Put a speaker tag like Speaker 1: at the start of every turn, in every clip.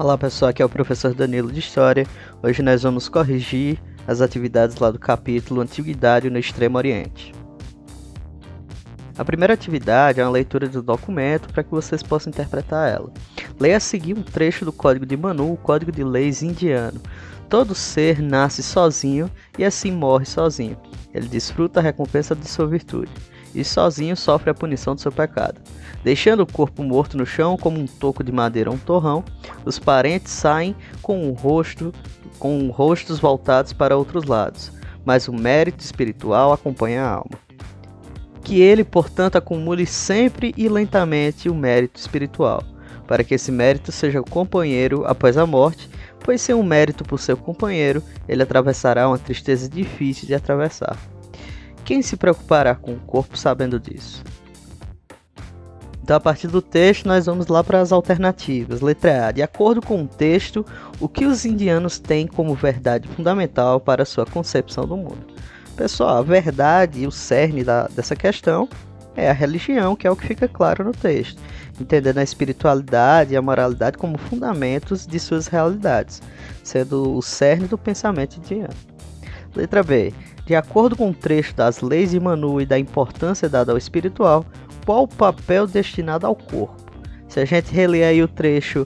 Speaker 1: Olá pessoal, aqui é o professor Danilo de História. Hoje nós vamos corrigir as atividades lá do capítulo Antiguidade no Extremo Oriente. A primeira atividade é uma leitura do documento para que vocês possam interpretar ela. Leia a seguir um trecho do Código de Manu, o Código de Leis indiano. Todo ser nasce sozinho e assim morre sozinho. Ele desfruta a recompensa de sua virtude e sozinho sofre a punição de seu pecado. Deixando o corpo morto no chão como um toco de madeira ou um torrão, os parentes saem com rostos voltados para outros lados, mas o mérito espiritual acompanha a alma. Que ele, portanto, acumule sempre e lentamente o mérito espiritual, para que esse mérito seja o companheiro após a morte, pois sem um mérito por seu companheiro, ele atravessará uma tristeza difícil de atravessar. Quem se preocupará com o corpo sabendo disso? Então, a partir do texto, nós vamos lá para as alternativas. Letra A. De acordo com o texto, o que os indianos têm como verdade fundamental para a sua concepção do mundo? Pessoal, a verdade e o cerne dessa questão é a religião, que é o que fica claro no texto, entendendo a espiritualidade e a moralidade como fundamentos de suas realidades, sendo o cerne do pensamento indiano. Letra B. De acordo com o trecho das leis de Manu e da importância dada ao espiritual, qual o papel destinado ao corpo? Se a gente reler aí o trecho,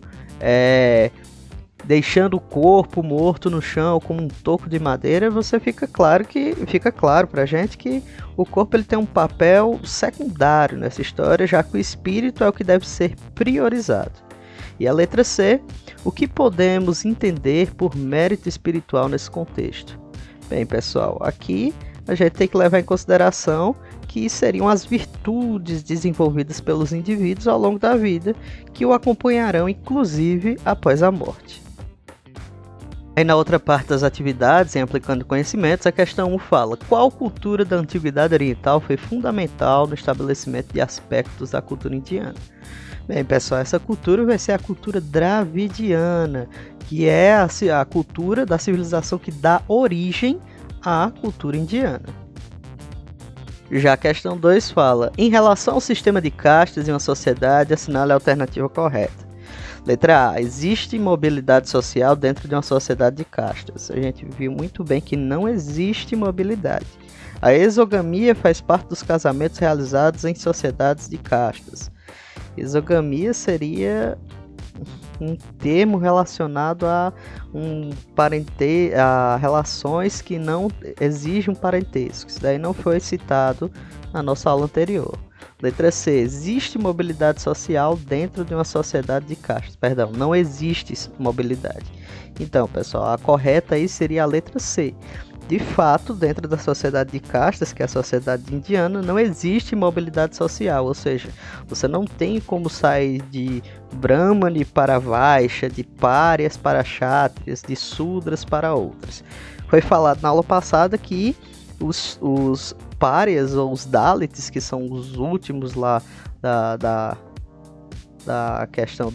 Speaker 1: deixando o corpo morto no chão como um toco de madeira, fica claro pra gente que o corpo ele tem um papel secundário nessa história, já que o espírito é o que deve ser priorizado. E a letra C, o que podemos entender por mérito espiritual nesse contexto? Bem, pessoal, aqui a gente tem que levar em consideração que seriam as virtudes desenvolvidas pelos indivíduos ao longo da vida, que o acompanharão inclusive após a morte. Aí na outra parte das atividades, em aplicando conhecimentos, a questão 1 fala: qual cultura da antiguidade oriental foi fundamental no estabelecimento de aspectos da cultura indiana? Bem, pessoal, essa cultura vai ser a cultura dravidiana, que é a cultura da civilização que dá origem à cultura indiana. Já a questão 2 fala: em relação ao sistema de castas em uma sociedade, assinale a alternativa correta. Letra A. Existe mobilidade social dentro de uma sociedade de castas. A gente viu muito bem que não existe mobilidade. A exogamia faz parte dos casamentos realizados em sociedades de castas. Exogamia seria um termo relacionado a relações que não exigem um parentesco. Isso daí não foi citado na nossa aula anterior. Letra C. Existe mobilidade social dentro de uma sociedade de castas. Perdão, não existe mobilidade. Então, pessoal, a correta aí seria a letra C. De fato, dentro da sociedade de castas, que é a sociedade indiana, não existe mobilidade social, ou seja, você não tem como sair de Brahmani para Vaishya, de Párias para Kshatriyas, de Sudras para outras. Foi falado na aula passada que os Párias ou os Dalits, que são os últimos lá da questão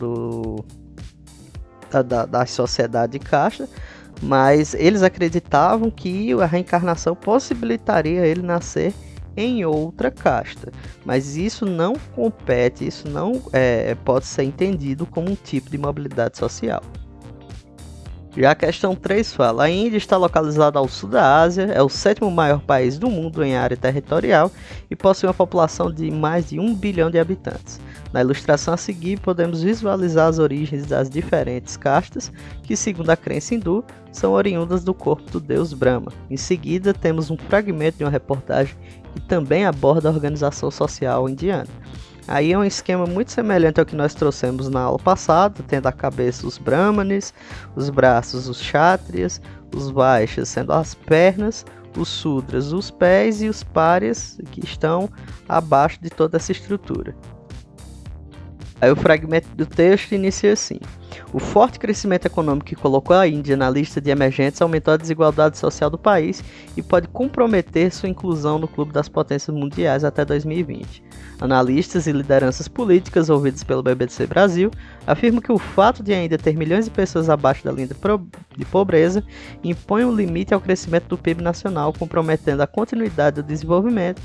Speaker 1: da sociedade de casta, mas eles acreditavam que a reencarnação possibilitaria ele nascer em outra casta, mas isso não compete, isso não pode ser entendido como um tipo de mobilidade social. Já a questão 3 fala: a Índia está localizada ao sul da Ásia, é o 7º maior país do mundo em área territorial e possui uma população de mais de 1 bilhão de habitantes. Na ilustração a seguir, podemos visualizar as origens das diferentes castas, que, segundo a crença hindu, são oriundas do corpo do deus Brahma. Em seguida, temos um fragmento de uma reportagem que também aborda a organização social indiana. Aí é um esquema muito semelhante ao que nós trouxemos na aula passada, tendo a cabeça os Brahmanes, os braços os Kshatriyas, os Vaishyas sendo as pernas, os Sudras os pés e os Párias que estão abaixo de toda essa estrutura. Aí o fragmento do texto inicia assim: o forte crescimento econômico que colocou a Índia na lista de emergentes aumentou a desigualdade social do país e pode comprometer sua inclusão no clube das potências mundiais até 2020. Analistas e lideranças políticas ouvidos pelo BBC Brasil afirmam que o fato de ainda ter milhões de pessoas abaixo da linha de pobreza impõe um limite ao crescimento do PIB nacional, comprometendo a continuidade do desenvolvimento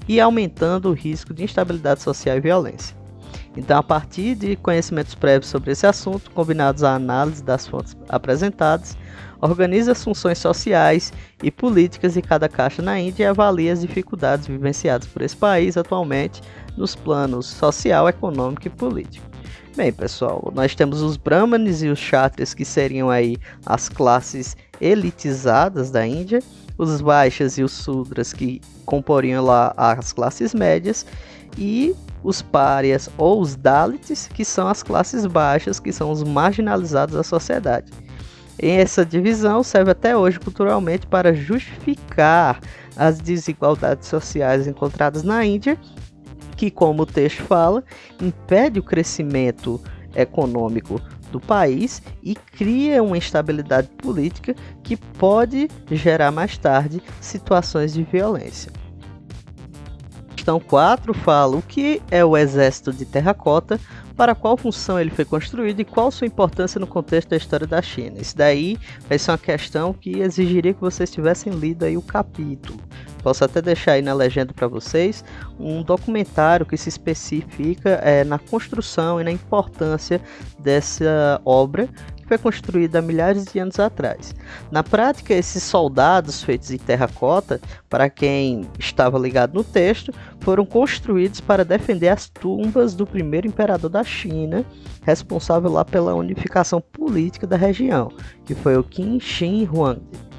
Speaker 1: e aumentando o risco de instabilidade social e violência. Então, a partir de conhecimentos prévios sobre esse assunto, combinados à análise das fontes apresentadas, organiza as funções sociais e políticas de cada casta na Índia e avalia as dificuldades vivenciadas por esse país atualmente nos planos social, econômico e político. Bem, pessoal, nós temos os Brahmanes e os Kshatriyas, que seriam aí as classes elitizadas da Índia, os Vaishyas e os Sudras, que comporiam lá as classes médias, e os Párias ou os Dalits, que são as classes baixas, que são os marginalizados da sociedade. E essa divisão serve até hoje culturalmente para justificar as desigualdades sociais encontradas na Índia, que, como o texto fala, impede o crescimento econômico do país e cria uma instabilidade política que pode gerar mais tarde situações de violência. Questão 4 fala o que é o exército de terracota, para qual função ele foi construído e qual sua importância no contexto da história da China. Isso daí vai ser uma questão que exigiria que vocês tivessem lido aí o capítulo. Posso até deixar aí na legenda para vocês um documentário que se especifica na construção e na importância dessa obra, que foi construída há milhares de anos atrás. Na prática, esses soldados feitos de terracota, para quem estava ligado no texto, foram construídos para defender as tumbas do primeiro imperador da China, responsável lá pela unificação política da região, que foi o Qin Shi Huangdi.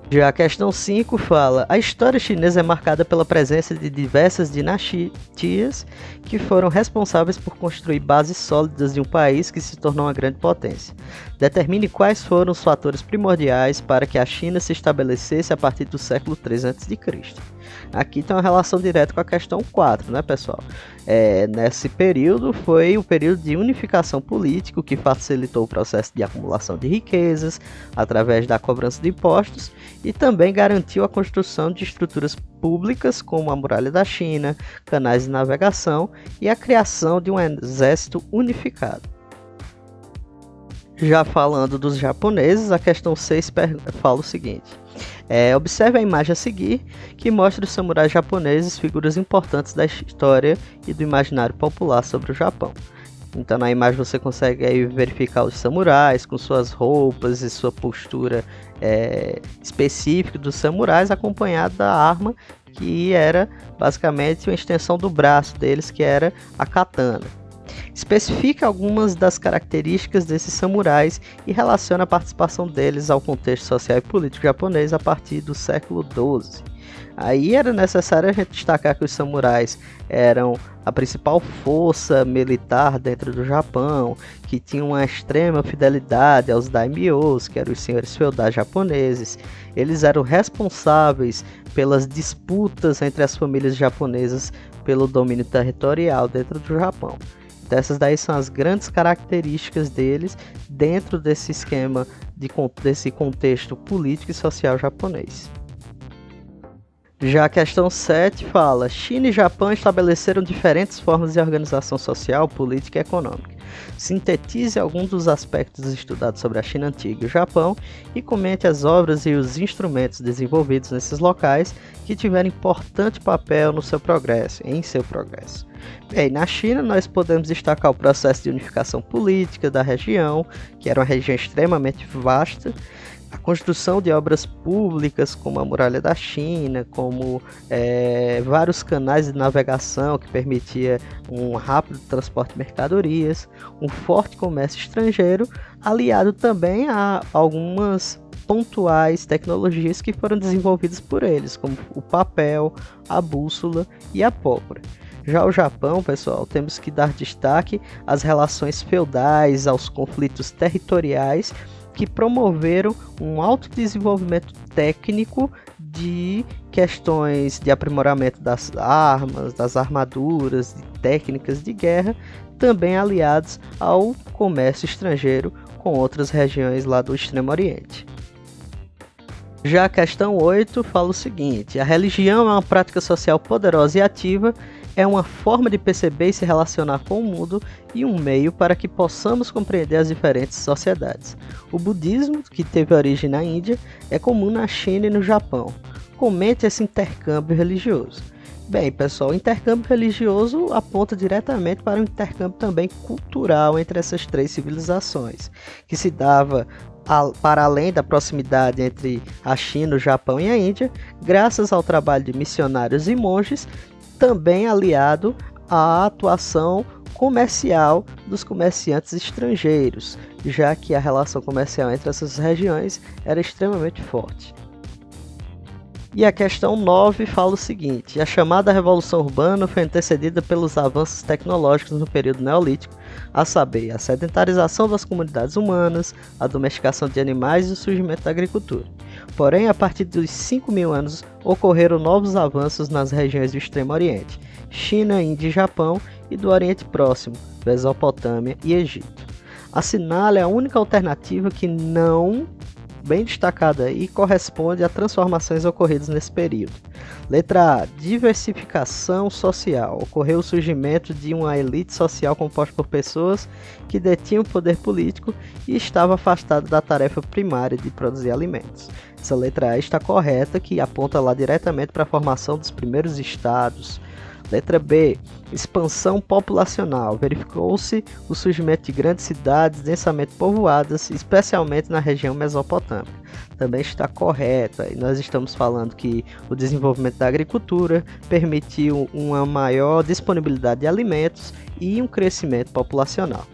Speaker 1: Já a questão 5 fala: a história chinesa é marcada pela presença de diversas dinastias que foram responsáveis por construir bases sólidas de um país que se tornou uma grande potência. Determine quais foram os fatores primordiais para que a China se estabelecesse a partir do século III a.C. Aqui tem uma relação direta com a questão 4, né, pessoal? Nesse período foi o período de unificação política, que facilitou o processo de acumulação de riquezas através da cobrança de impostos e também garantiu a construção de estruturas públicas como a Muralha da China, canais de navegação e a criação de um exército unificado. Já falando dos japoneses, a questão 6 fala o seguinte: observe a imagem a seguir, que mostra os samurais japoneses, figuras importantes da história e do imaginário popular sobre o Japão. Então na imagem você consegue aí verificar os samurais com suas roupas e sua postura específica dos samurais, acompanhado da arma, que era basicamente uma extensão do braço deles, que era a katana. Especifica algumas das características desses samurais e relaciona a participação deles ao contexto social e político japonês a partir do século XII. Aí era necessário a gente destacar que os samurais eram a principal força militar dentro do Japão, que tinham uma extrema fidelidade aos daimyos, que eram os senhores feudais japoneses. Eles eram responsáveis pelas disputas entre as famílias japonesas pelo domínio territorial dentro do Japão. Então, essas daí são as grandes características deles dentro desse esquema, desse contexto político e social japonês. Já a questão 7 fala: China e Japão estabeleceram diferentes formas de organização social, política e econômica. Sintetize alguns dos aspectos estudados sobre a China antiga e o Japão e comente as obras e os instrumentos desenvolvidos nesses locais que tiveram importante papel em seu progresso. Bem, na China nós podemos destacar o processo de unificação política da região, que era uma região extremamente vasta, a construção de obras públicas como a Muralha da China, como vários canais de navegação que permitia um rápido transporte de mercadorias, um forte comércio estrangeiro, aliado também a algumas pontuais tecnologias que foram desenvolvidas por eles, como o papel, a bússola e a pólvora. Já o Japão, pessoal, temos que dar destaque às relações feudais, aos conflitos territoriais, que promoveram um alto desenvolvimento técnico de questões de aprimoramento das armas, das armaduras, de técnicas de guerra, também aliados ao comércio estrangeiro com outras regiões lá do Extremo Oriente. Já a questão 8 fala o seguinte: a religião é uma prática social poderosa e ativa, é uma forma de perceber e se relacionar com o mundo e um meio para que possamos compreender as diferentes sociedades. O budismo, que teve origem na Índia, é comum na China e no Japão. Comente esse intercâmbio religioso. Bem, pessoal, o intercâmbio religioso aponta diretamente para um intercâmbio também cultural entre essas três civilizações, que se dava para além da proximidade entre a China, o Japão e a Índia, graças ao trabalho de missionários e monges, também aliado à atuação comercial dos comerciantes estrangeiros, já que a relação comercial entre essas regiões era extremamente forte. E a questão 9 fala o seguinte: a chamada Revolução Urbana foi antecedida pelos avanços tecnológicos no período neolítico, a saber, a sedentarização das comunidades humanas, a domesticação de animais e o surgimento da agricultura. Porém, a partir dos 5.000 anos, ocorreram novos avanços nas regiões do Extremo Oriente, China, Índia e Japão, e do Oriente Próximo, Mesopotâmia e Egito. Assinale a única alternativa que não bem destacada aí, corresponde a transformações ocorridas nesse período. Letra A. Diversificação social. Ocorreu o surgimento de uma elite social composta por pessoas que detinham poder político e estava afastada da tarefa primária de produzir alimentos. Essa letra A está correta, que aponta lá diretamente para a formação dos primeiros estados. Letra B. Expansão populacional. Verificou-se o surgimento de grandes cidades densamente povoadas, especialmente na região mesopotâmica. Também está correta, e nós estamos falando que o desenvolvimento da agricultura permitiu uma maior disponibilidade de alimentos e um crescimento populacional.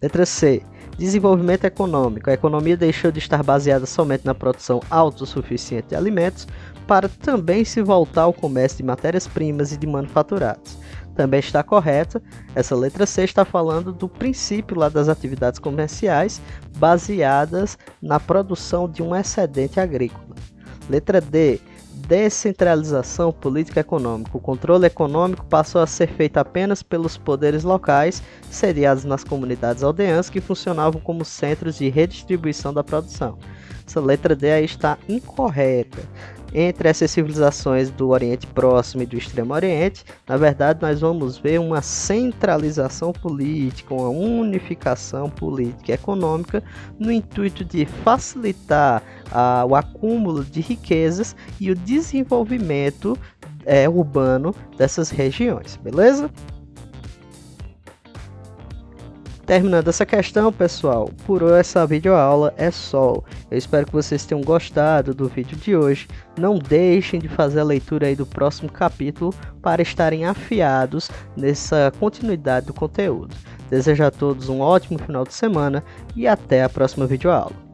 Speaker 1: Letra C. Desenvolvimento econômico. A economia deixou de estar baseada somente na produção autossuficiente de alimentos para também se voltar ao comércio de matérias-primas e de manufaturados. Também está correta, essa letra C está falando do princípio lá das atividades comerciais baseadas na produção de um excedente agrícola. Letra D. Descentralização política econômica. O controle econômico passou a ser feito apenas pelos poderes locais, sediados nas comunidades aldeãs que funcionavam como centros de redistribuição da produção. Essa letra D aí está incorreta. Entre essas civilizações do Oriente Próximo e do Extremo Oriente, na verdade nós vamos ver uma centralização política, uma unificação política e econômica no intuito de facilitar o acúmulo de riquezas e o desenvolvimento urbano dessas regiões, beleza? Terminando essa questão, pessoal, por hoje essa videoaula é só. Eu espero que vocês tenham gostado do vídeo de hoje. Não deixem de fazer a leitura aí do próximo capítulo para estarem afiados nessa continuidade do conteúdo. Desejo a todos um ótimo final de semana e até a próxima videoaula.